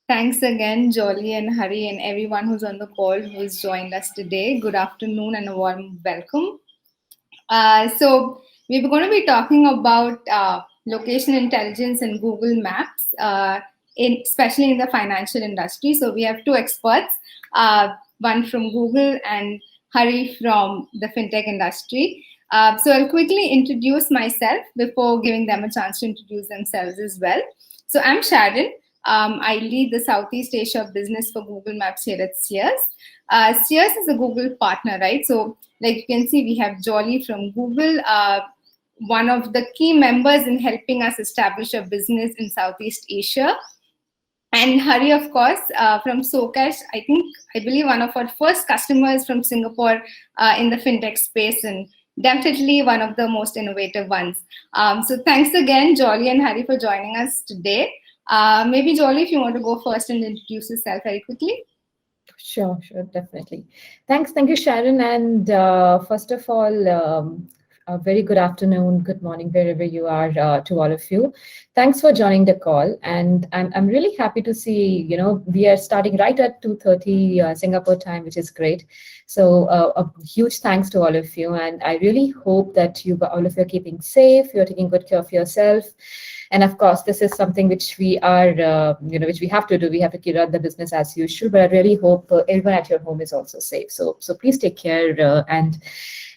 Thanks again, Jolly and Hari, and everyone who's on the call who has joined us today. Good afternoon and a warm welcome. So, we were going to be talking about location intelligence and Google Maps, especially in the financial industry. So, we have two experts, one from Google and Hari from the fintech industry. So, I'll quickly introduce myself before giving them a chance to introduce themselves as well. So, I'm Sharon. I lead the Southeast Asia business for Google Maps here at Sears. Sears is a Google partner, right? So, like you can see, we have Jolly from Google, one of the key members in helping us establish a business in Southeast Asia. And Hari, of course, from Socash, I believe one of our first customers from Singapore in the fintech space, and definitely one of the most innovative ones. So thanks again, Jolly and Hari, for joining us today. Maybe Jolly, if you want to go first and introduce yourself very quickly. Sure, definitely. Thank you, Sharon. And first of all, a very good afternoon, good morning, wherever you are, to all of you. Thanks for joining the call. And I'm really happy to see, we are starting right at 2:30 Singapore time, which is great. So a huge thanks to all of you. And I really hope that all of you are keeping safe, you're taking good care of yourself. And of course, this is something which we are, which we have to do. We have to run the business as usual. But I really hope everyone at your home is also safe. So please take care.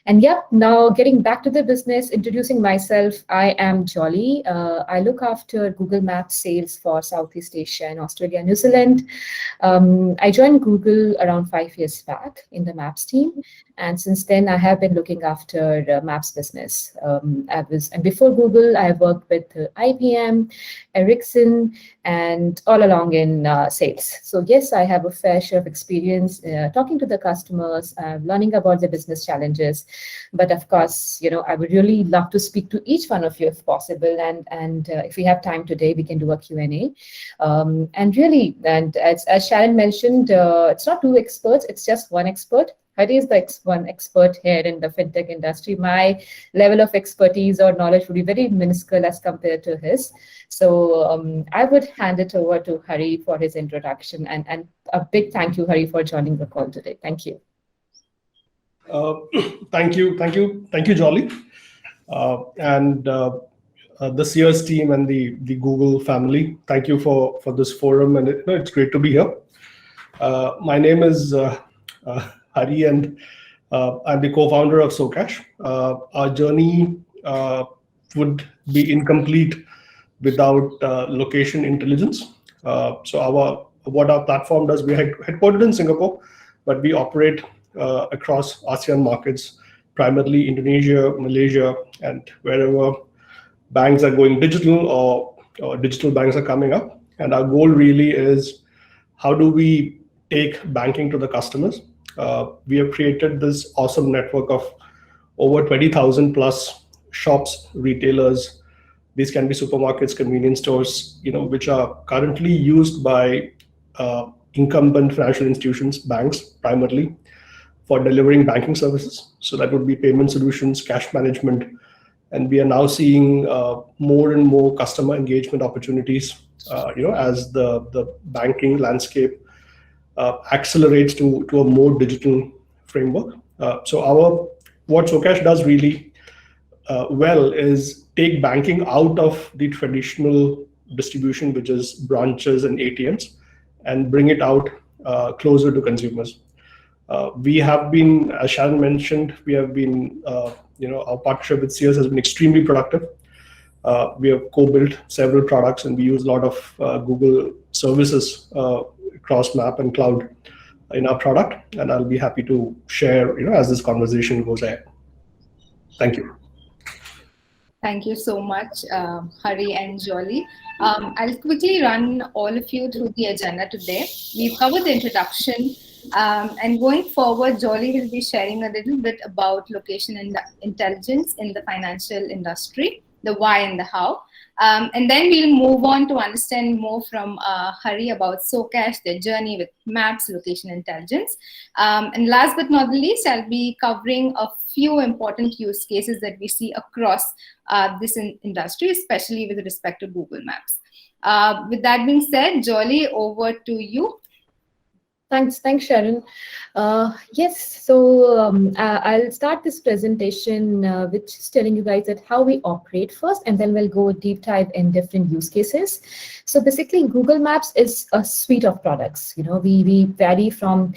And yeah, now getting back to the business, introducing myself, I am Jolly. I look after Google Maps sales for Southeast Asia and Australia, New Zealand. I joined Google around 5 years back in the Maps team. And since then, I have been looking after Maps business. And before Google, I worked with IBM, Ericsson, and all along in sales. So yes, I have a fair share of experience talking to the customers, learning about the business challenges. But of course, I would really love to speak to each one of you if possible. And if we have time today, we can do a Q&A. And as Sharon mentioned, it's not two experts, it's just one expert. Hari is the one expert here in the fintech industry. My level of expertise or knowledge would be very minuscule as compared to his. So I would hand it over to Hari for his introduction. And a big thank you, Hari, for joining the call today. Thank you. Thank you, Jolly. And the Sears team and the Google family, thank you for this forum. And it's great to be here. My name is Hari, and I'm the co-founder of Socash. Our journey would be incomplete without location intelligence. So what our platform does, we're headquartered in Singapore, but we operate across ASEAN markets, primarily Indonesia, Malaysia, and wherever banks are going digital or digital banks are coming up. And our goal really is, how do we take banking to the customers? We have created this awesome network of over 20,000 plus shops, retailers. These can be supermarkets, convenience stores, which are currently used by incumbent financial institutions, banks primarily, for delivering banking services. So that would be payment solutions, cash management. And we are now seeing more and more customer engagement opportunities, as the banking landscape accelerates to a more digital framework. So what Socash does really well is take banking out of the traditional distribution, which is branches and ATMs, and bring it out closer to consumers. We have been, as Sharon mentioned, our partnership with Sears has been extremely productive. We have co-built several products, and we use a lot of Google services across Map and Cloud in our product. And I'll be happy to share, as this conversation goes ahead. Thank you. Thank you so much, Hari and Jolly. I'll quickly run all of you through the agenda today. We've covered the introduction. And going forward, Jolly will be sharing a little bit about location and intelligence in the financial industry, the why and the how. And then we'll move on to understand more from Hari about Socash, their journey with maps, location intelligence. And last but not the least, I'll be covering a few important use cases that we see across this industry, especially with respect to Google Maps. With that being said, Jolly, over to you. Thanks, Sharon. Yes, so I'll start this presentation with just telling you guys that how we operate first, and then we'll go deep dive in different use cases. So basically, Google Maps is a suite of products. We vary from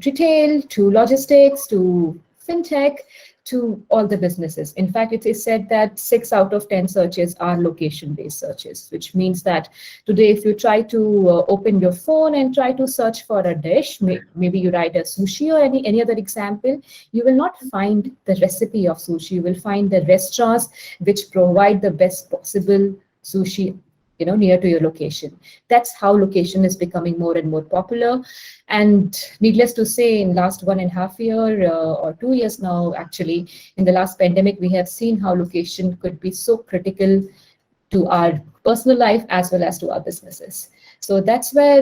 retail to logistics to fintech to all the businesses. In fact, it is said that 6 out of 10 searches are location-based searches, which means that today, if you try to open your phone and try to search for a dish, maybe you write a sushi or any other example, you will not find the recipe of sushi. You will find the restaurants which provide the best possible sushi near to your location. That's how location is becoming more and more popular. And needless to say, in last 1.5 years or 2 years now, actually, in the last pandemic, we have seen how location could be so critical to our personal life as well as to our businesses. So that's where,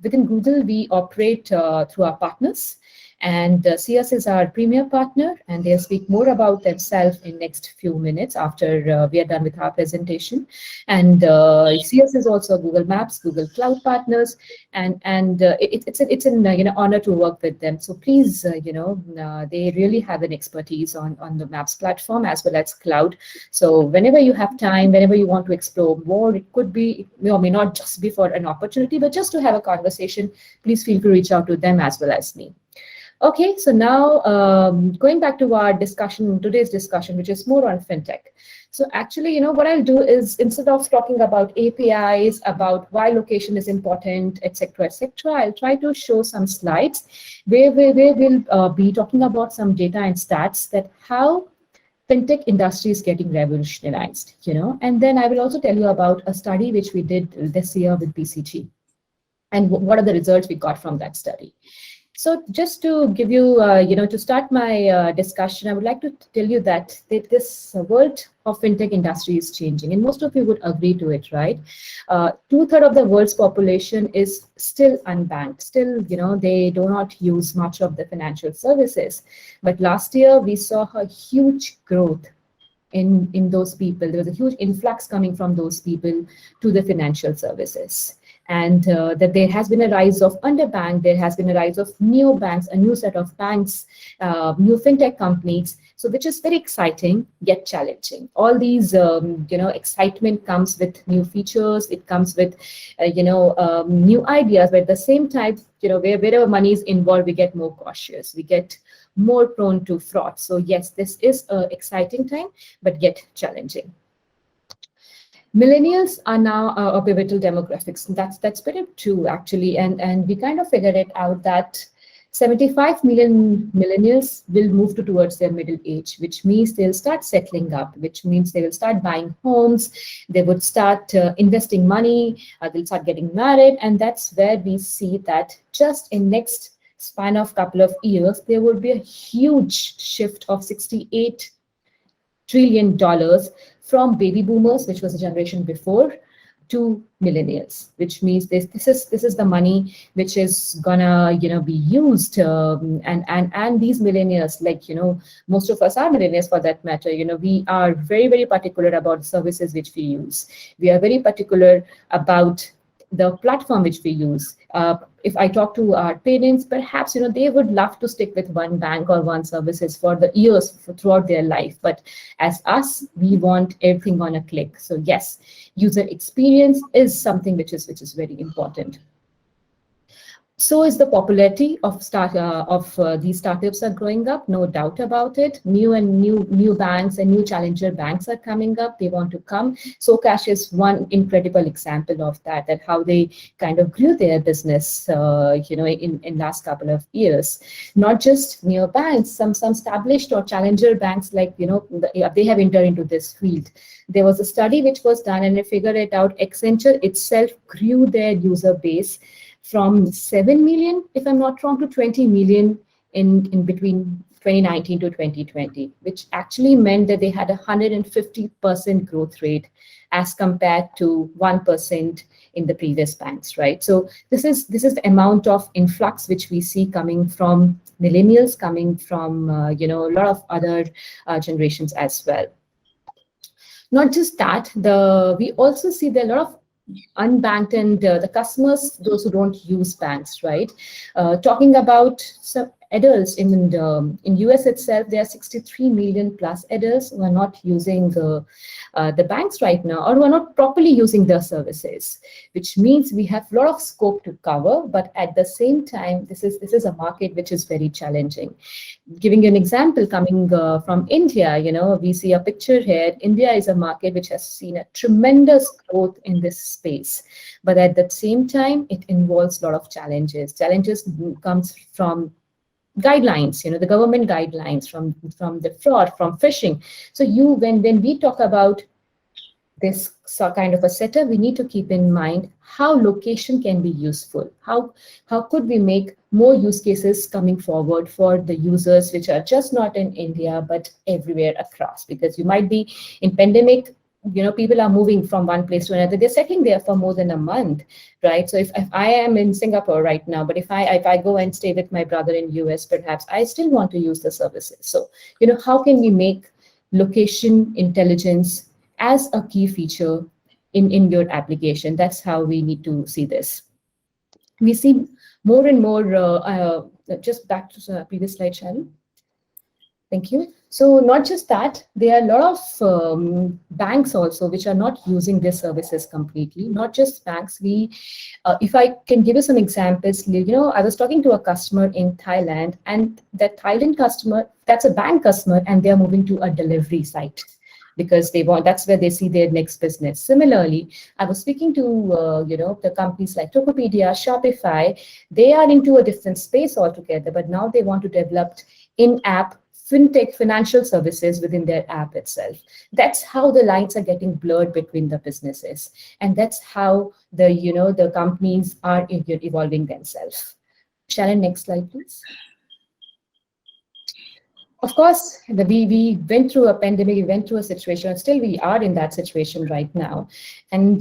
within Google, we operate through our partners. And CS is our premier partner, and they'll speak more about themselves in next few minutes after we are done with our presentation. And CS is also Google Maps, Google Cloud partners, and it's an honor to work with them. So please, they really have an expertise on the Maps platform as well as cloud. So whenever you have time, whenever you want to explore more, it could be, may not just be for an opportunity, but just to have a conversation, please feel free to reach out to them as well as me. Okay, so now going back to our today's discussion, which is more on fintech. So actually, what I'll do is, instead of talking about APIs, about why location is important, etc., I'll try to show some slides where we'll be talking about some data and stats that how fintech industry is getting revolutionized, and then I will also tell you about a study which we did this year with BCG and what are the results we got from that study. So just to give you, to start my discussion, I would like to tell you that this world of fintech industry is changing, and most of you would agree to it, right? 2/3 of the world's population is still unbanked. Still, they do not use much of the financial services. But last year, we saw a huge growth in those people. There was a huge influx coming from those people to the financial services. And that there has been a rise of underbanked, there has been a rise of neobanks, a new set of banks, new fintech companies, so which is very exciting yet challenging. All these, excitement comes with new features, it comes with, new ideas, but at the same time, wherever money is involved, we get more cautious, we get more prone to fraud. So yes, this is an exciting time, but yet challenging. Millennials are now a pivotal demographics. That's very true, actually, and we kind of figured it out that 75 million millennials will move towards their middle age, which means they'll start settling up, which means they will start buying homes, they would start investing money, they'll start getting married, and that's where we see that just in next span of couple of years, there will be a huge shift of $68 trillion from baby boomers, which was the generation before, to millennials, which means this is the money which is gonna be used, and these millennials, like most of us are millennials for that matter. We are very, very particular about the services which we use. We are very particular about the platform which we use. If I talk to our parents, perhaps they would love to stick with one bank or one services for the years throughout their life. But as us, we want everything on a click. So yes, user experience is something which is very important. So is the popularity of these startups are growing up, no doubt about it. New banks and new challenger banks are coming up. They want to come. Socash is one incredible example of that how they kind of grew their business, in last couple of years. Not just new banks, some established or challenger banks, like they have entered into this field. There was a study which was done, and they figured it out. Accenture itself grew their user base from 7 million, if I'm not wrong, to 20 million in between 2019 to 2020, which actually meant that they had a 150% growth rate as compared to 1% in the previous banks, right? So this is the amount of influx which we see coming from millennials, coming from a lot of other generations as well. Not just that, we also see there are a lot of unbanked and the customers, those who don't use banks, right? Talking about some adults in US itself, there are 63 million plus adults who are not using the banks right now, or who are not properly using their services, which means we have a lot of scope to cover. But at the same time, this is a market which is very challenging. Giving you an example, coming from India, we see a picture here. India is a market which has seen a tremendous growth in this space, but at the same time, it involves a lot of challenges. Challenges comes from guidelines, the government guidelines, from the fraud, from phishing. So when we talk about this kind of a setup, we need to keep in mind how location can be useful. How could we make more use cases coming forward for the users which are just not in India but everywhere across? Because you might be in pandemic, people are moving from one place to another. They're settling there for more than a month, right? So if I am in Singapore right now, but if I go and stay with my brother in US, perhaps I still want to use the services. So how can we make location intelligence as a key feature in your application? That's how we need to see this. We see more and more, just back to the previous slide, Sharon. Thank you. So not just that, there are a lot of banks also which are not using their services completely. Not just banks. If I can give you some examples, I was talking to a customer in Thailand, and that Thailand customer, that's a bank customer, and they're moving to a delivery site because that's where they see their next business. Similarly, I was speaking to the companies like Tokopedia, Shopify. They are into a different space altogether, but now they want to develop in-app fintech financial services within their app itself. That's how the lines are getting blurred between the businesses, and that's how the companies are evolving themselves. Sharon, next slide, please. Of course, we went through a pandemic, we went through a situation, still we are in that situation right now. And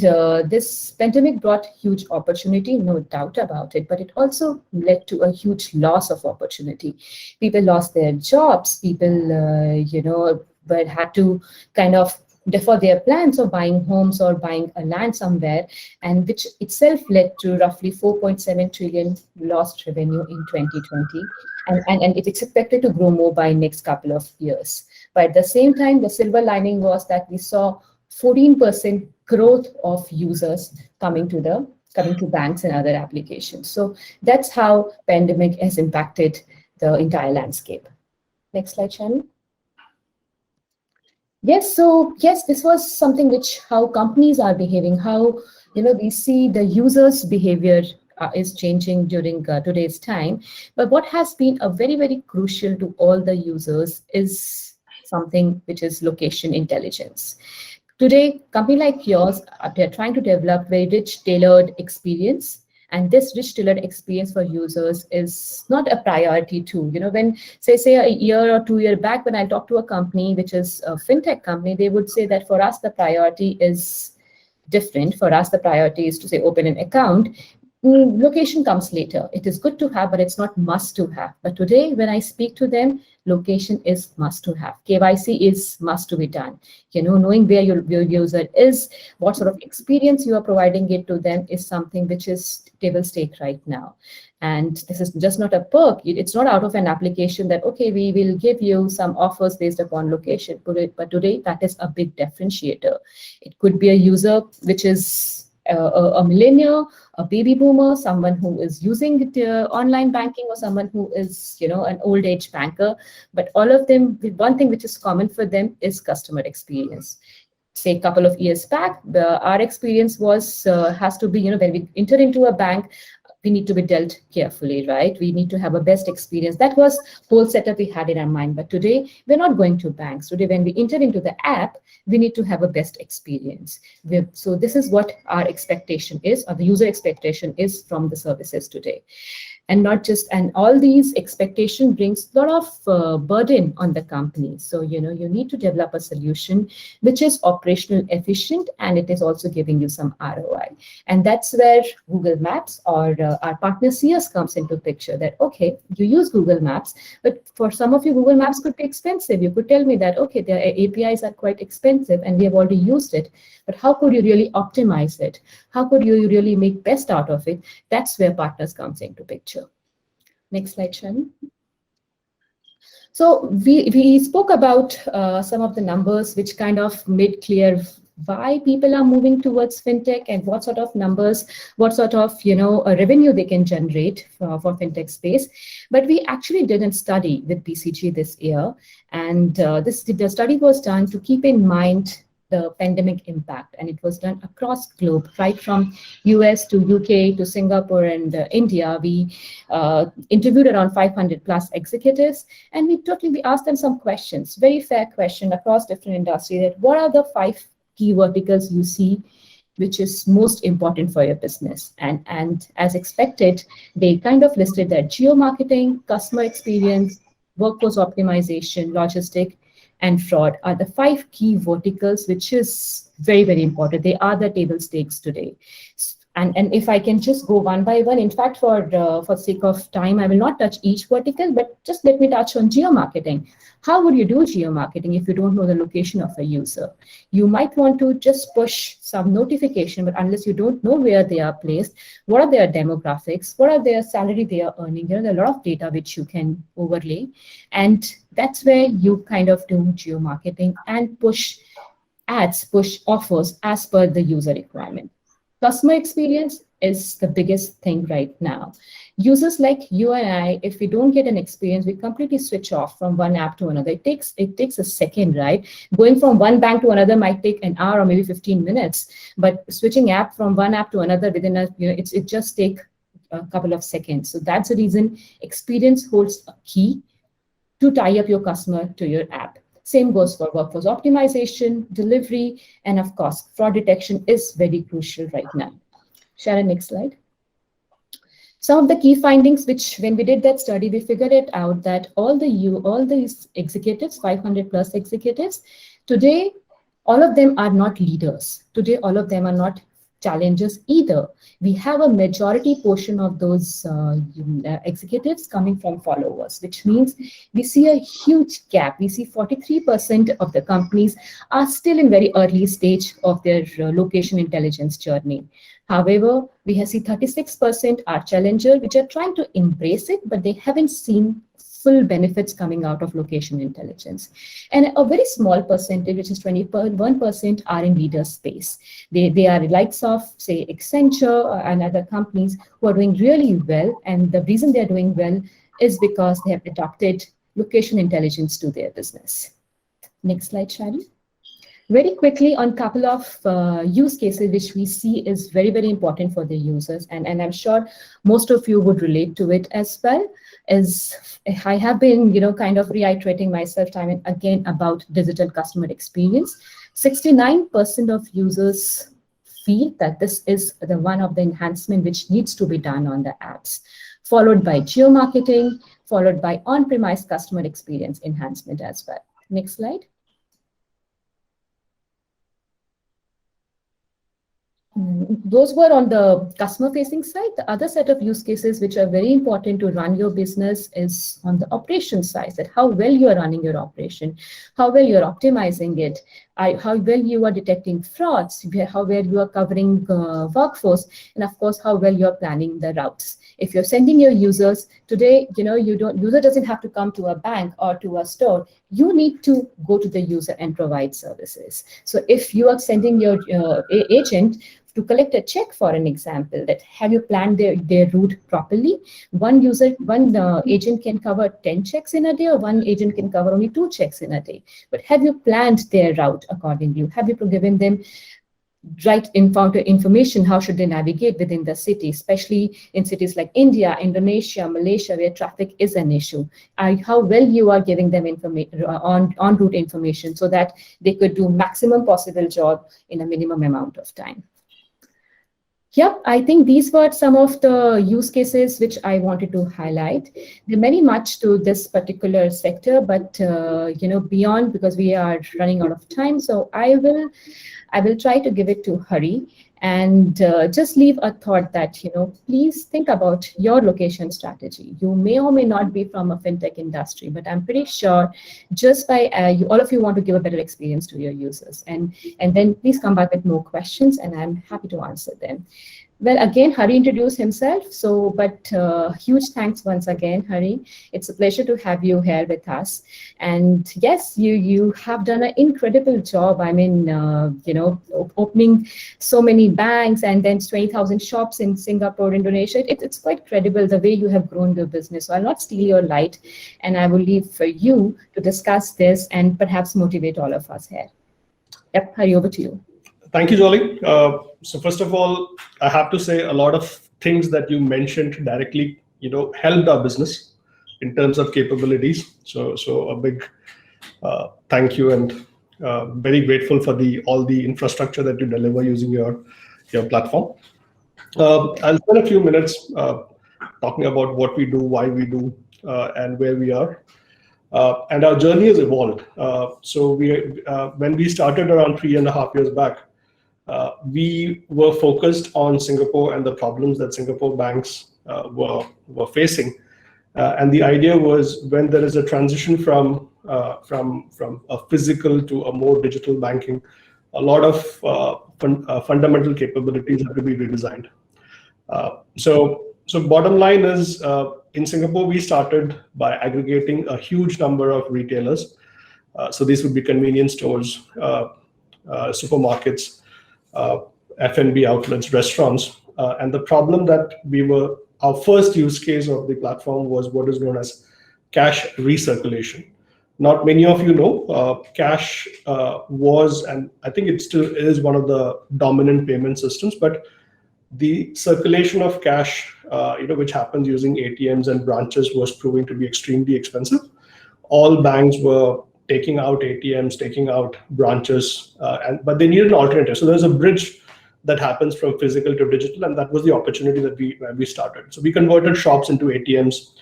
this pandemic brought huge opportunity, no doubt about it, but it also led to a huge loss of opportunity. People lost their jobs, people, but had to kind of defer their plans of buying homes or buying a land somewhere, and which itself led to roughly 4.7 trillion lost revenue in 2020. And it's expected to grow more by next couple of years. But at the same time, the silver lining was that we saw 14% growth of users coming to banks and other applications. So that's how pandemic has impacted the entire landscape. Next slide, Shannon. Yes, so yes, this was something how companies are behaving, how we see the users' behavior is changing during today's time. But what has been a very, very crucial to all the users is something which is location intelligence. Today, company like yours, they're trying to develop very rich, tailored experience. And this rich tailored experience for users is not a priority too. When say a year or 2 years back, when I talked to a company which is a fintech company, they would say that for us, the priority is different. For us, the priority is to say open an account. Location comes later. It is good to have, but it's not must to have. But today, when I speak to them, location is must to have. KYC is must to be done. Knowing where your user is, what sort of experience you are providing it to them is something which is table stake right now. And this is just not a perk. It's not out of an application that, okay, we will give you some offers based upon location. But today, that is a big differentiator. It could be a user which is a millennial, a baby boomer, someone who is using online banking, or someone who is, an old age banker. But all of them, one thing which is common for them is customer experience. Say a couple of years back, our experience was has to be, when we enter into a bank, we need to be dealt carefully, right? We need to have a best experience. That was whole setup we had in our mind. But today, we're not going to banks. Today, when we enter into the app, we need to have a best experience. So this is what our expectation is, or the user expectation is from the services today. and not just, and all these expectation brings a lot of burden on the company. So, you need to develop a solution which is operational efficient, and it is also giving you some ROI. And that's where Google Maps or our partner Sears comes into picture, that, okay, you use Google Maps, but for some of you, Google Maps could be expensive. You could tell me that, okay, their APIs are quite expensive and we have already used it, but how could you really optimize it? How could you really make best out of it? That's where partners comes into picture. Next slide, Shannon. So we spoke about some of the numbers which kind of made clear why people are moving towards fintech and what sort of numbers, what sort of revenue they can generate for fintech space. But we actually did a study with BCG this year, and the study was done to keep in mind the pandemic impact, and it was done across globe, right from US to UK to Singapore and India. We interviewed around 500 plus executives, and we asked them some questions, very fair question across different industries, that what are the 5 key verticals you see which is most important for your business? And as expected, they kind of listed that geo-marketing, customer experience, workforce optimization, logistic, and fraud are the 5 key verticals, which is very, very important. They are the table stakes today. And if I can just go one by one, in fact, for sake of time, I will not touch each vertical, but just let me touch on geo-marketing. How would you do geo-marketing if you don't know the location of a user? You might want to just push some notification, but unless you don't know where they are placed, what are their demographics, what are their salary they are earning, there are a lot of data which you can overlay. And that's where you kind of do geo-marketing and push ads, push offers as per the user requirement. Customer experience is the biggest thing right now. Users like you and I, if we don't get an experience, we completely switch off from one app to another. It takes a second, right? Going from one bank to another might take an hour or maybe 15 minutes, but switching app from one app to another within it just take a couple of seconds. So that's the reason experience holds a key to tie up your customer to your app. Same goes for workforce optimization, delivery, and of course, fraud detection is very crucial right now. Sharon, next slide. Some of the key findings, which when we did that study, we figured it out that all these executives, 500 plus executives, today, all of them are not leaders. Today, all of them are not challengers either. We have a majority portion of those executives coming from followers, which means we see a huge gap. We see 43% of the companies are still in very early stage of their location intelligence journey. However, we see 36% are challenger, which are trying to embrace it, but they haven't seen full benefits coming out of location intelligence. And a very small percentage, which is 21%, are in leader space. They are the likes of, say, Accenture and other companies who are doing really well. And the reason they're doing well is because they have adopted location intelligence to their business. Next slide, Sharon. Very quickly on a couple of use cases which we see is very, very important for the users. And I'm sure most of you would relate to it as well. As I have been, kind of reiterating myself time and again about digital customer experience. 69% of users feel that this is the one of the enhancement which needs to be done on the apps, followed by geo-marketing, followed by on-premise customer experience enhancement as well. Next slide. Those were on the customer-facing side. The other set of use cases which are very important to run your business is on the operation side, that how well you are running your operation, how well you're optimizing it, how well you are detecting frauds, how well you are covering workforce, and of course, how well you're planning the routes. If you're sending your users today, user doesn't have to come to a bank or to a store. You need to go to the user and provide services. So if you are sending your agent to collect a check, for an example, that have you planned their route properly? One agent can cover 10 checks in a day, or one agent can cover only 2 checks in a day. But have you planned their route accordingly? Have you given them right information, how should they navigate within the city, especially in cities like India, Indonesia, Malaysia, where traffic is an issue? How well you are giving them information on route information so that they could do maximum possible job in a minimum amount of time. Yep, I think these were some of the use cases which I wanted to highlight. There are many much to this particular sector, but beyond, because we are running out of time, so I will try to give it to Hari and just leave a thought that, please think about your location strategy. You may or may not be from a fintech industry, but I'm pretty sure just by all of you want to give a better experience to your users. And then please come back with more questions and I'm happy to answer them. Well, again, Hari introduced himself. But huge thanks once again, Hari. It's a pleasure to have you here with us. And yes, you have done an incredible job. I mean, opening so many banks and then 20,000 shops in Singapore, Indonesia. It's quite credible the way you have grown your business. So I'll not steal your light, and I will leave for you to discuss this and perhaps motivate all of us here. Yep, Hari, over to you. Thank you, Jolly. So first of all, I have to say a lot of things that you mentioned directly, helped our business in terms of capabilities. So a big thank you, and very grateful for all the infrastructure that you deliver using your platform. I'll spend a few minutes talking about what we do, why we do, and where we are. And our journey has evolved. So when we started around 3.5 years back, we were focused on Singapore and the problems that Singapore banks were facing. And the idea was, when there is a transition from a physical to a more digital banking, a lot of fundamental capabilities have to be redesigned. So bottom line is, in Singapore, we started by aggregating a huge number of retailers. So these would be convenience stores, supermarkets, F&B outlets, restaurants. And the problem that our first use case of the platform was what is known as cash recirculation. Not many of you know, cash was, and I think it still is, one of the dominant payment systems, but the circulation of cash, which happens using ATMs and branches, was proving to be extremely expensive. All banks were taking out ATMs, taking out branches, but they needed an alternative. So there's a bridge that happens from physical to digital, and that was the opportunity that we started. So we converted shops into ATMs.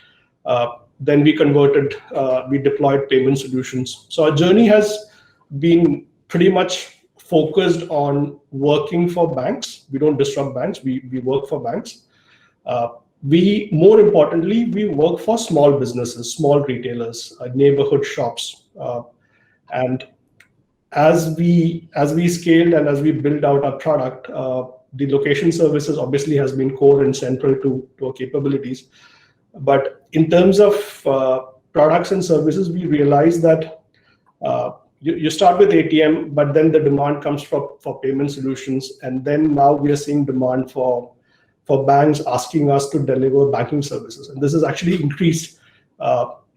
Then we deployed payment solutions. So our journey has been pretty much focused on working for banks. We don't disrupt banks, we work for banks. More importantly, we work for small businesses, small retailers, neighborhood shops. And as we scaled and as we built out our product, the location services obviously has been core and central to our capabilities. But in terms of products and services, we realized that you start with ATM, but then the demand comes for payment solutions. And then now we are seeing demand for banks asking us to deliver banking services. And this has actually increased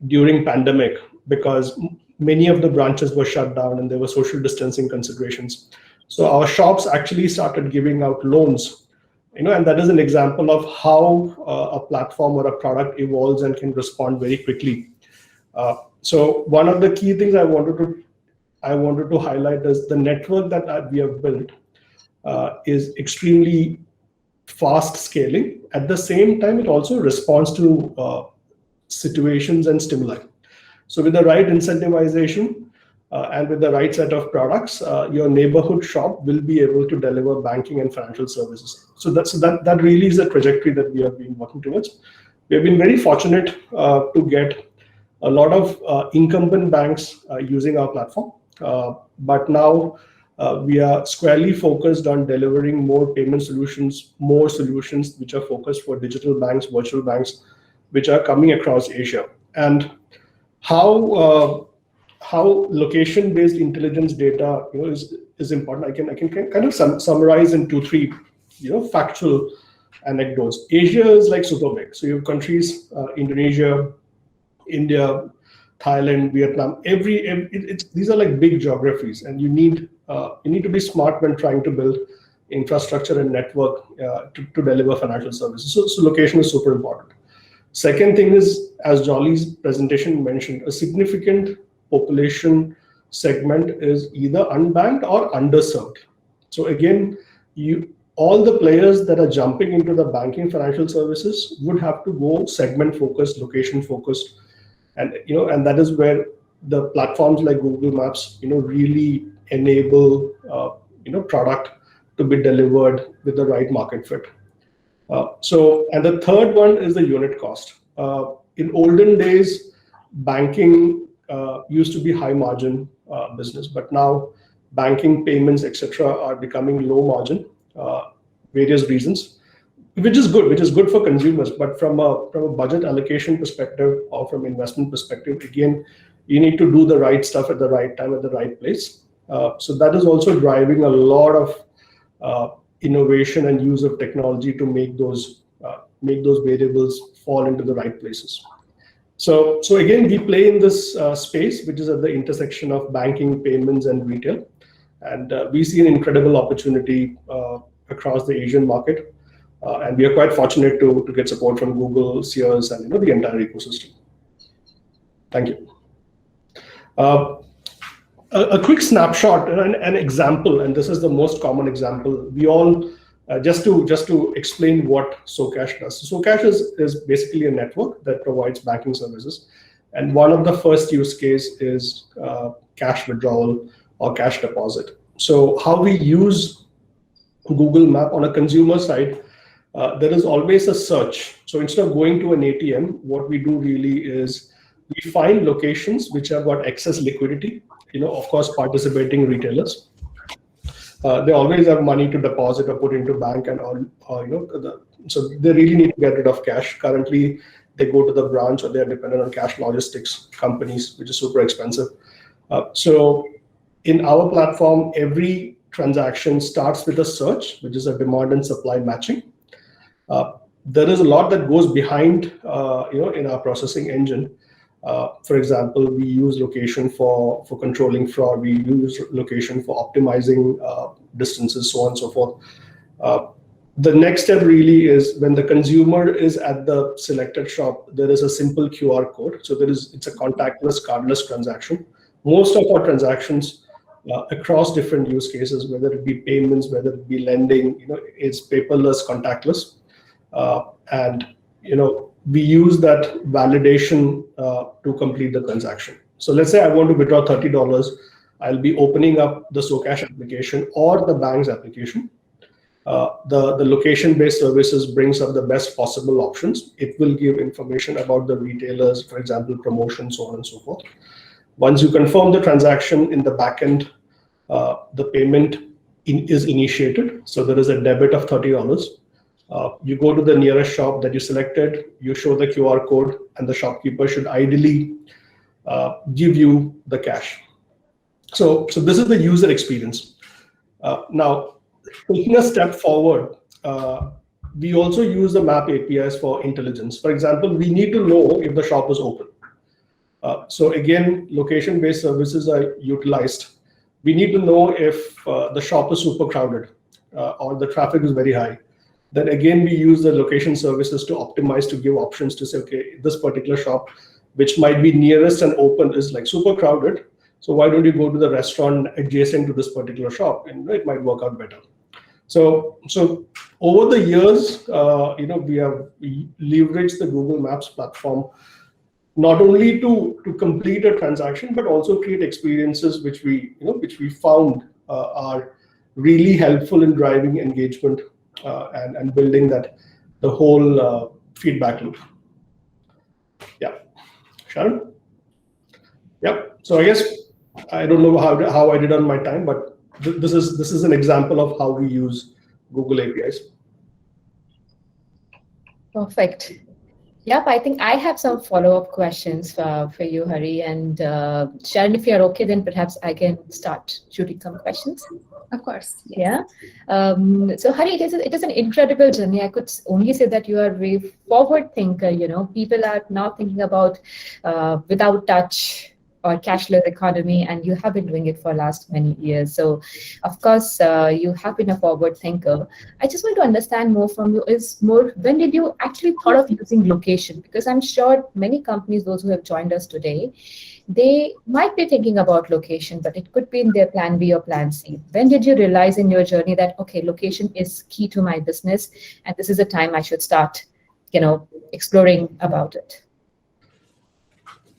during pandemic, because many of the branches were shut down and there were social distancing considerations. So our shops actually started giving out loans, and that is an example of how a platform or a product evolves and can respond very quickly. So one of the key things I wanted to highlight is the network that we have built is extremely fast scaling. At the same time, it also responds to situations and stimuli. So with the right incentivization and with the right set of products, your neighborhood shop will be able to deliver banking and financial services. So that really is the trajectory that we have been working towards. We have been very fortunate to get a lot of incumbent banks using our platform. But now we are squarely focused on delivering more payment solutions, more solutions which are focused for digital banks, virtual banks, which are coming across Asia. And how location-based intelligence data is important. I can kind of summarize in 2-3 factual anecdotes. Asia is like super big. So you have countries, Indonesia, India, Thailand, Vietnam. These are like big geographies, and you need to be smart when trying to build infrastructure and network to deliver financial services. So location is super important. Second thing is, as Jolly's presentation mentioned, a significant population segment is either unbanked or underserved. So again, all the players that are jumping into the banking financial services would have to go segment focused, location focused, and and that is where the platforms like Google Maps really enable product to be delivered with the right market fit. And the third one is the unit cost. In olden days, banking used to be high margin business, but now banking, payments, etc., are becoming low margin, various reasons, which is good for consumers. But from a budget allocation perspective or from investment perspective, again, you need to do the right stuff at the right time at the right place. So that is also driving a lot of innovation and use of technology to make those variables fall into the right places. So again, we play in this space, which is at the intersection of banking, payments, and retail, and we see an incredible opportunity across the Asian market, and we are quite fortunate to get support from Google, Sears, and the entire ecosystem. Thank you. A quick snapshot, an example, and this is the most common example. We all just to explain what Socash does. So Socash is basically a network that provides banking services, and one of the first use case is cash withdrawal or cash deposit. So how we use Google Map on a consumer side, there is always a search. So instead of going to an ATM, what we do really is we find locations which have got excess liquidity. Of course, participating retailers. They always have money to deposit or put into bank, and so they really need to get rid of cash. Currently, they go to the branch or they are dependent on cash logistics companies, which is super expensive. So in our platform, every transaction starts with a search, which is a demand and supply matching. There is a lot that goes behind, in our processing engine. For example, we use location for controlling fraud. We use location for optimizing distances, so on and so forth. The next step really is when the consumer is at the selected shop, there is a simple QR code. So it's a contactless, cardless transaction. Most of our transactions across different use cases, whether it be payments, whether it be lending, is paperless, contactless, and we use that validation to complete the transaction. So let's say I want to withdraw $30. I'll be opening up the Socash application or the bank's application. The location-based services brings up the best possible options. It will give information about the retailers, for example, promotions, so on and so forth. Once you confirm the transaction in the backend, the payment is initiated. So there is a debit of $30. You go to the nearest shop that you selected, you show the QR code, and the shopkeeper should ideally give you the cash. So this is the user experience. Now, taking a step forward, we also use the map APIs for intelligence. For example, we need to know if the shop is open. So again, location-based services are utilized. We need to know if the shop is super crowded or the traffic is very high. Then again, we use the location services to optimize, to give options to say, okay, this particular shop, which might be nearest and open, is like super crowded. So why don't you go to the restaurant adjacent to this particular shop, and it might work out better. So over the years, we have leveraged the Google Maps platform not only to complete a transaction, but also create experiences which we found are really helpful in driving engagement and building the whole feedback loop. Yeah, Sharon. Yep. So I guess I don't know how I did on my time, but this is an example of how we use Google APIs. Perfect. Yep, I think I have some follow-up questions for you, Hari. And Sharon, if you're okay, then perhaps I can start shooting some questions. Of course. Yes. Yeah. So Hari, it is an incredible journey. I could only say that you are a very forward thinker. People are now thinking about without touch or cashless economy, and you have been doing it for last many years. So, of course, you have been a forward thinker. I just want to understand more from you is more when did you actually thought of using location? Because I'm sure many companies, those who have joined us today, they might be thinking about location, but it could be in their plan B or plan C. When did you realize in your journey that, okay, location is key to my business and this is a time I should start, exploring about it?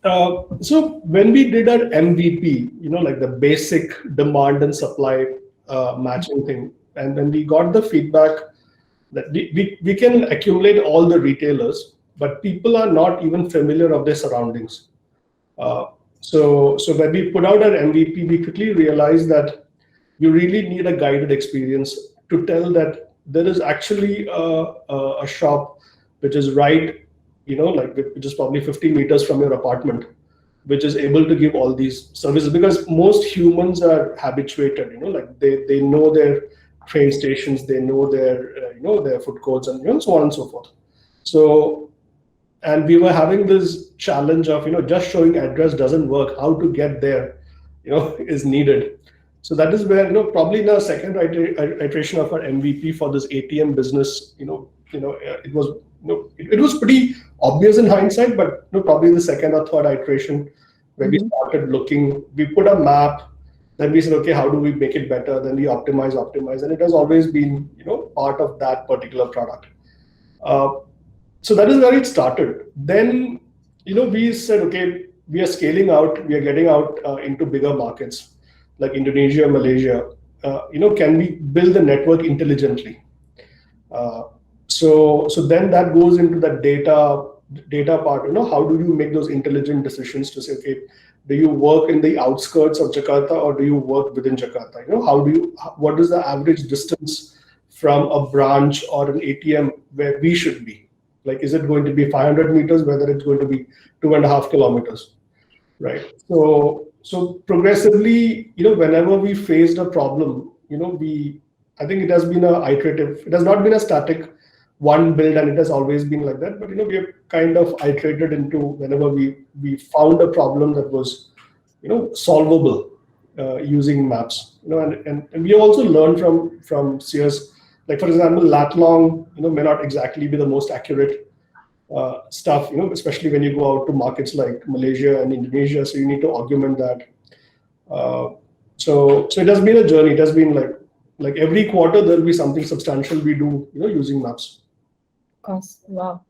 So when we did our MVP, like the basic demand and supply matching thing, and when we got the feedback that we can accumulate all the retailers, but people are not even familiar of their surroundings. So when we put out our MVP, we quickly realized that you really need a guided experience to tell that there is actually a shop which is right, which is probably 50 meters from your apartment, which is able to give all these services, because most humans are habituated, like they know their train stations, they know their their food courts, and so on and so forth. So, and we were having this challenge of just showing address doesn't work. How to get there, is needed. So that is where probably in the second iteration of our MVP for this ATM business, it was it was pretty obvious in hindsight, but probably the second or third iteration where we started looking, we put a map, then we said, okay, how do we make it better? Then we optimize, and it has always been part of that particular product. So that is where it started. Then we said, okay, we are scaling out, we are getting out into bigger markets like Indonesia, Malaysia. Can we build the network intelligently? So then that goes into the data part. How do you make those intelligent decisions to say, okay, do you work in the outskirts of Jakarta or do you work within Jakarta? What is the average distance from a branch or an ATM where we should be? Like, is it going to be 500 meters, whether it's going to be 2.5 kilometers, right? So progressively, whenever we faced a problem, I think it has been a iterative. It has not been a static one build, and it has always been like that. But we have kind of iterated into whenever we found a problem that was solvable using maps. And we also learned from Sears. Like, for example, lat long may not exactly be the most accurate stuff, especially when you go out to markets like Malaysia and Indonesia. So you need to augment that. So it has been a journey. It has been like every quarter there will be something substantial we do, using maps. Of course. Wow.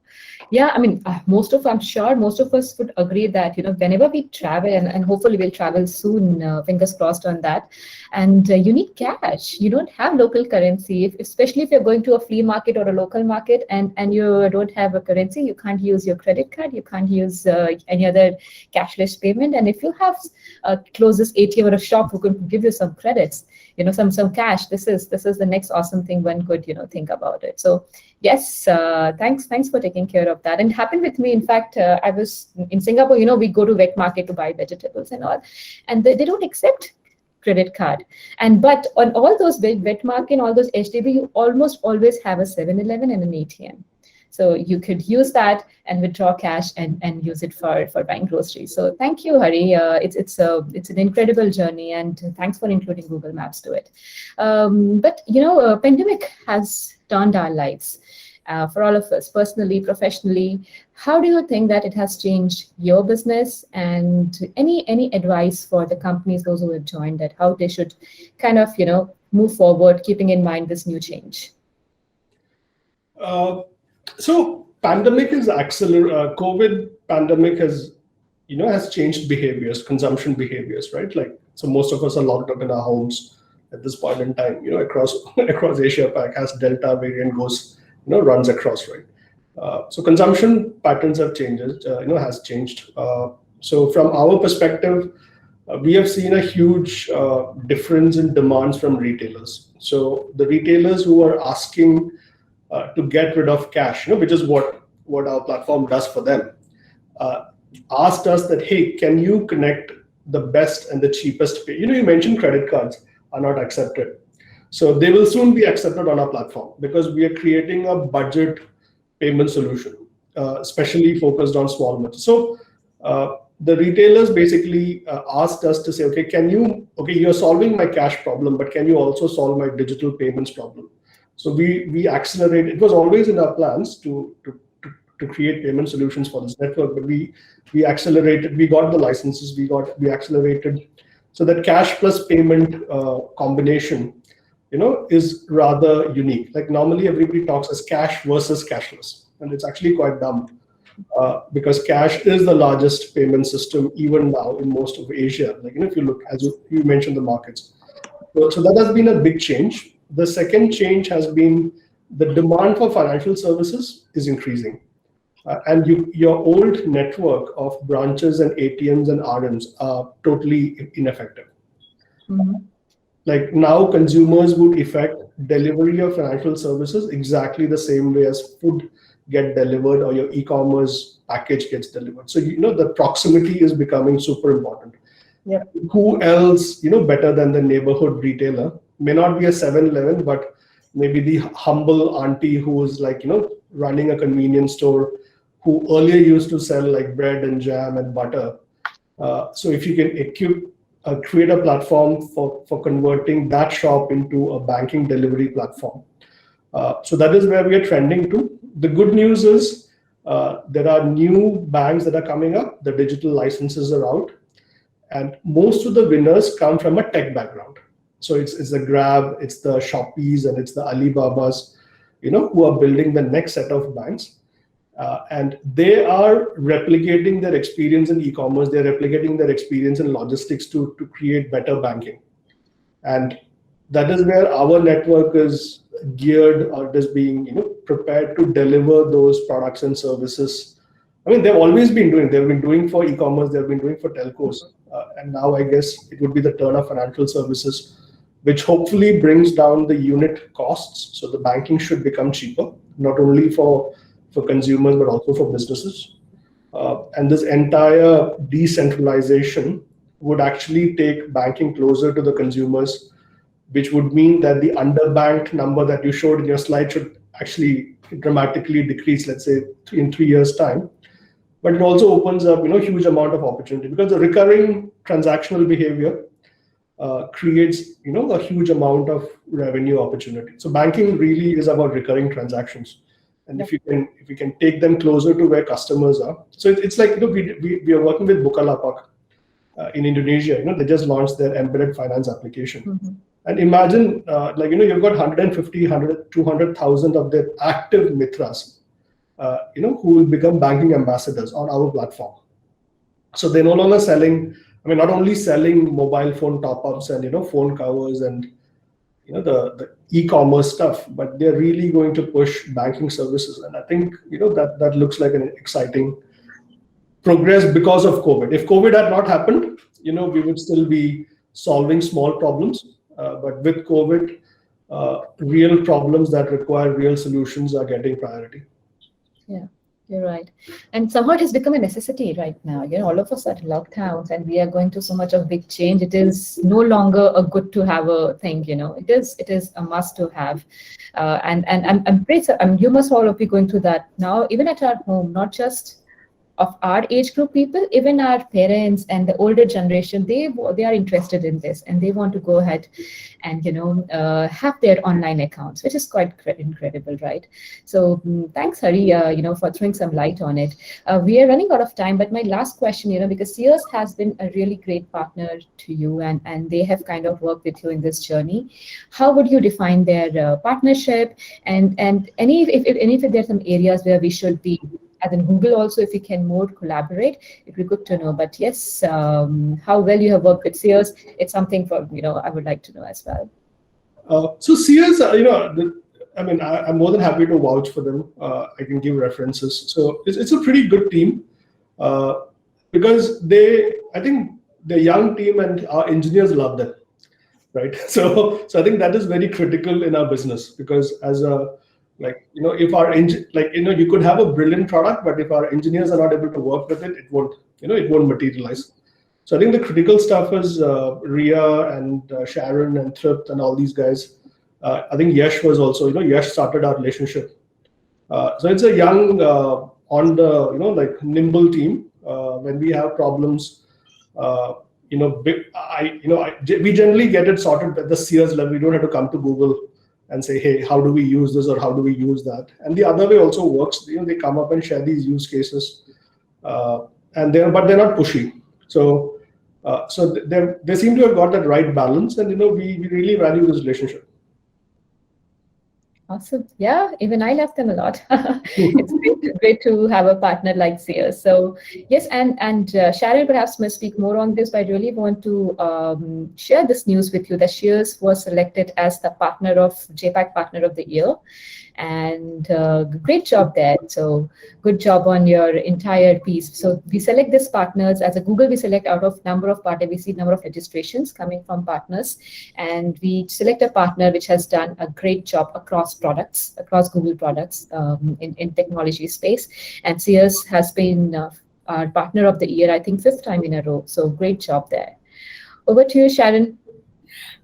Yeah, I mean, I'm sure most of us would agree that, whenever we travel, and hopefully we'll travel soon, fingers crossed on that, and you need cash. You don't have local currency, especially if you're going to a flea market or a local market and you don't have a currency, you can't use your credit card, you can't use any other cashless payment. And if you have a closest ATM or a shop who can give you some credits, some cash, this is the next awesome thing one could, think about it. So yes, thanks for taking care of that. And it happened with me. In fact, I was in Singapore, we go to wet market to buy vegetables and all, and they don't accept credit card. But on all those wet market, all those HDB, you almost always have a 7-Eleven and an ATM. So you could use that and withdraw cash and use it for buying groceries. So thank you, Hari. It's an incredible journey, and thanks for including Google Maps to it. But pandemic has turned our lives. For all of us, personally, professionally, how do you think that it has changed your business? And any advice for the companies, those who have joined, that how they should kind of move forward, keeping in mind this new change? So pandemic is COVID pandemic has changed behaviors, consumption behaviors, right? Like, so most of us are locked up in our homes at this point in time. Across Asia Pac as Delta variant goes. Runs across, right? So consumption patterns have changed. Has changed. So from our perspective, we have seen a huge difference in demands from retailers. So the retailers who are asking to get rid of cash, which is what our platform does for them, asked us that, hey, can you connect the best and the cheapest pay? You mentioned credit cards are not accepted. So they will soon be accepted on our platform because we are creating a budget payment solution, especially focused on small merchants. So the retailers basically asked us to say, okay, you're solving my cash problem, but can you also solve my digital payments problem? So we accelerated. It was always in our plans to create payment solutions for this network, but we accelerated. We got the licenses. We accelerated, so that cash plus payment combination, is rather unique. Like normally everybody talks as cash versus cashless, and it's actually quite dumb. Because cash is the largest payment system even now in most of Asia. Like, if you look, as you mentioned, the markets. So that has been a big change. The second change has been the demand for financial services is increasing. And your old network of branches and ATMs and RMs are totally ineffective. Mm-hmm. Like now consumers would effect delivery of financial services exactly the same way as food get delivered or your e-commerce package gets delivered. So the proximity is becoming super important. Yeah. Who else better than the neighborhood retailer? May not be a 7-Eleven, but maybe the humble auntie who is like running a convenience store, who earlier used to sell like bread and jam and butter. So if you can create a platform for converting that shop into a banking delivery platform. So that is where we are trending to. The good news is there are new banks that are coming up. The digital licenses are out, and most of the winners come from a tech background. So it's the Grab, it's the Shoppees, and it's the Alibabas, who are building the next set of banks. And they are replicating their experience in e-commerce. They're replicating their experience in logistics to create better banking. And that is where our network is geared or is being prepared to deliver those products and services. I mean, they've been doing for e-commerce, they've been doing for telcos. And now I guess it would be the turn of financial services, which hopefully brings down the unit costs. So the banking should become cheaper, not only for consumers, but also for businesses. And this entire decentralization would actually take banking closer to the consumers, which would mean that the underbanked number that you showed in your slide should actually dramatically decrease, let's say in 3 years' time. But it also opens up, huge amount of opportunity, because the recurring transactional behavior creates, a huge amount of revenue opportunity. So banking really is about recurring transactions. And if you can take them closer to where customers are. So it's like, we are working with Bukalapak in Indonesia. They just launched their embedded finance application. Mm-hmm. And imagine, you've got 150, 200,000 of their active Mitras, who will become banking ambassadors on our platform. So they're no longer not only selling mobile phone top-ups and, phone covers and, the e-commerce stuff, but they're really going to push banking services. And I think, that looks like an exciting progress because of COVID. If COVID had not happened, we would still be solving small problems. But with COVID, real problems that require real solutions are getting priority. Yeah, you're right. And somehow it has become a necessity right now. All of us are in lockdowns and we are going through so much of big change. It is no longer a good to have a thing, It is a must to have. And I'm pretty you must all be going through that now, even at our home, not just of our age group people, even our parents and the older generation, they are interested in this and they want to go ahead and have their online accounts, which is quite incredible, right? So thanks, Hari, for throwing some light on it. We are running out of time, but my last question, because Sears has been a really great partner to you and they have kind of worked with you in this journey. How would you define their partnership and if there's some areas where we should be, as in Google also, if we can more collaborate, it'd be good to know. But yes, how well you have worked with Sears, it's something for, I would like to know as well. So Sears, I'm more than happy to vouch for them. I can give references. So it's a pretty good team because I think the young team and our engineers love them, right? So I think that is very critical in our business, because as a if our you could have a brilliant product, but if our engineers are not able to work with it, it won't materialize. So I think the critical stuff is Ria and Sharon and Thript and all these guys. I think Yash was also, Yash started our relationship. So it's a young, on the, nimble team. when we have problems. We generally get it sorted at the Sears level. We don't have to come to Google and say, hey, how do we use this or how do we use that? And the other way also works. They come up and share these use cases, but they're not pushy. So they seem to have got that right balance, and we really value this relationship. Awesome. Yeah, even I love them a lot. It's great to have a partner like Sears. So yes, and Sharon perhaps must speak more on this, but I really want to share this news with you that Sears was selected as the JPAC Partner of the Year. And great job there. So good job on your entire piece. So we select these partners as a Google. We select out of number of partners. We see number of registrations coming from partners, and we select a partner which has done a great job across products, across Google products in technology space. And Sears has been our Partner of the Year, I think 5th time in a row. So great job there. Over to you, Sharon.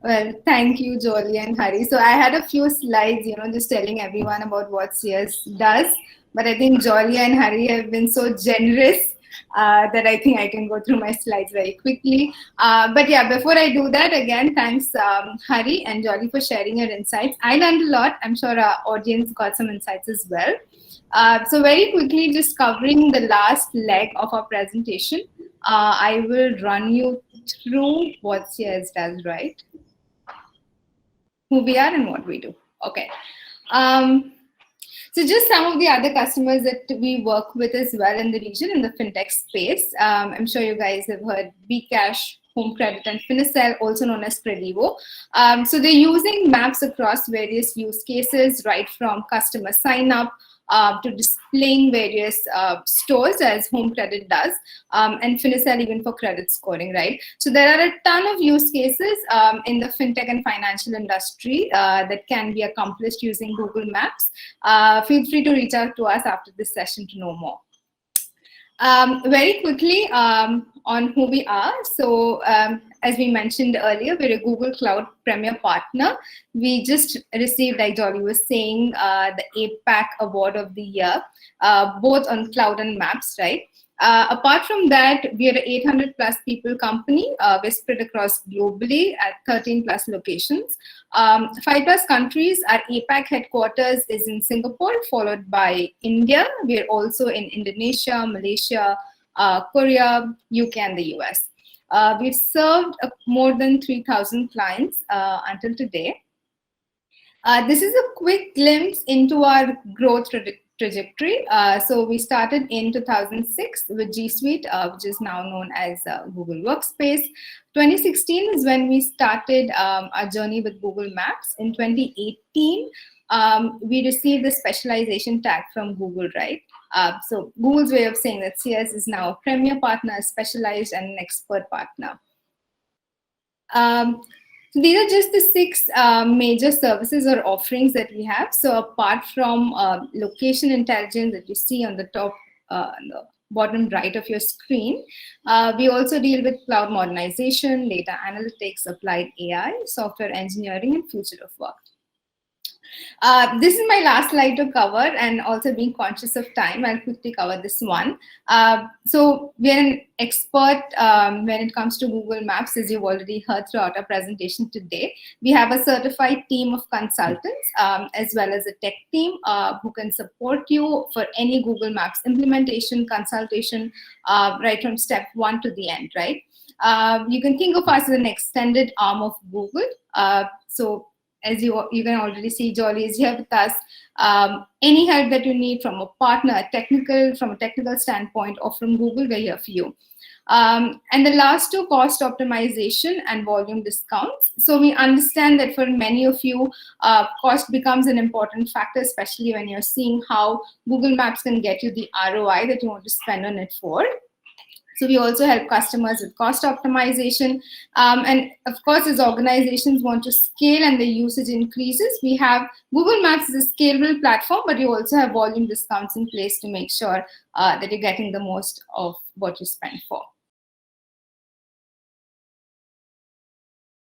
Well, thank you, Jolie and Hari. So I had a few slides, just telling everyone about what Sears does. But I think Jolie and Hari have been so generous that I think I can go through my slides very quickly. But yeah, before I do that, again, thanks Hari and Jolie for sharing your insights. I learned a lot. I'm sure our audience got some insights as well. So very quickly, just covering the last leg of our presentation, I will run you through what Sears does, right? Who we are and what we do. Okay. So just some of the other customers that we work with as well in the region in the fintech space. I'm sure you guys have heard bKash, Home Credit, and Finicell, also known as Kredivo. So they're using maps across various use cases, right from customer sign up to displaying various stores as Home Credit does, and Finicell even for credit scoring, right? So there are a ton of use cases in the fintech and financial industry that can be accomplished using Google Maps. Feel free to reach out to us after this session to know more. Very quickly on who we are. So as we mentioned earlier, we're a Google Cloud Premier Partner. We just received, like Jolie was saying, the APAC Award of the Year, both on cloud and maps, right? Apart from that, we are an 800 plus people company. We're spread across globally at 13 plus locations. 5 plus countries. Our APAC headquarters is in Singapore, followed by India. We're also in Indonesia, Malaysia, Korea, UK, and the US. We've served more than 3,000 clients until today. This is a quick glimpse into our growth trajectory. So we started in 2006 with G Suite, which is now known as Google Workspace. 2016 is when we started our journey with Google Maps. In 2018, we received the specialization tag from Google, right? So Google's way of saying that Sears is now a premier partner, specialized, and an expert partner. So these are just the 6 major services or offerings that we have. So apart from location intelligence that you see on the top, on the bottom right of your screen, we also deal with cloud modernization, data analytics, applied AI, software engineering, and future of work. This is my last slide to cover, and also being conscious of time, I'll quickly cover this one. So we're an expert when it comes to Google Maps, as you've already heard throughout our presentation today. We have a certified team of consultants, as well as a tech team who can support you for any Google Maps implementation, consultation, right from step 1 to the end, right? You can think of us as an extended arm of Google. So as you can already see, Jolie is here with us. Any help that you need from a partner, from a technical standpoint, or from Google, we're here for you. And the last 2, cost optimization and volume discounts. So we understand that for many of you, cost becomes an important factor, especially when you're seeing how Google Maps can get you the ROI that you want to spend on it for. So we also help customers with cost optimization. And of course, as organizations want to scale and the usage increases, we have Google Maps as a scalable platform, but you also have volume discounts in place to make sure that you're getting the most of what you spend for.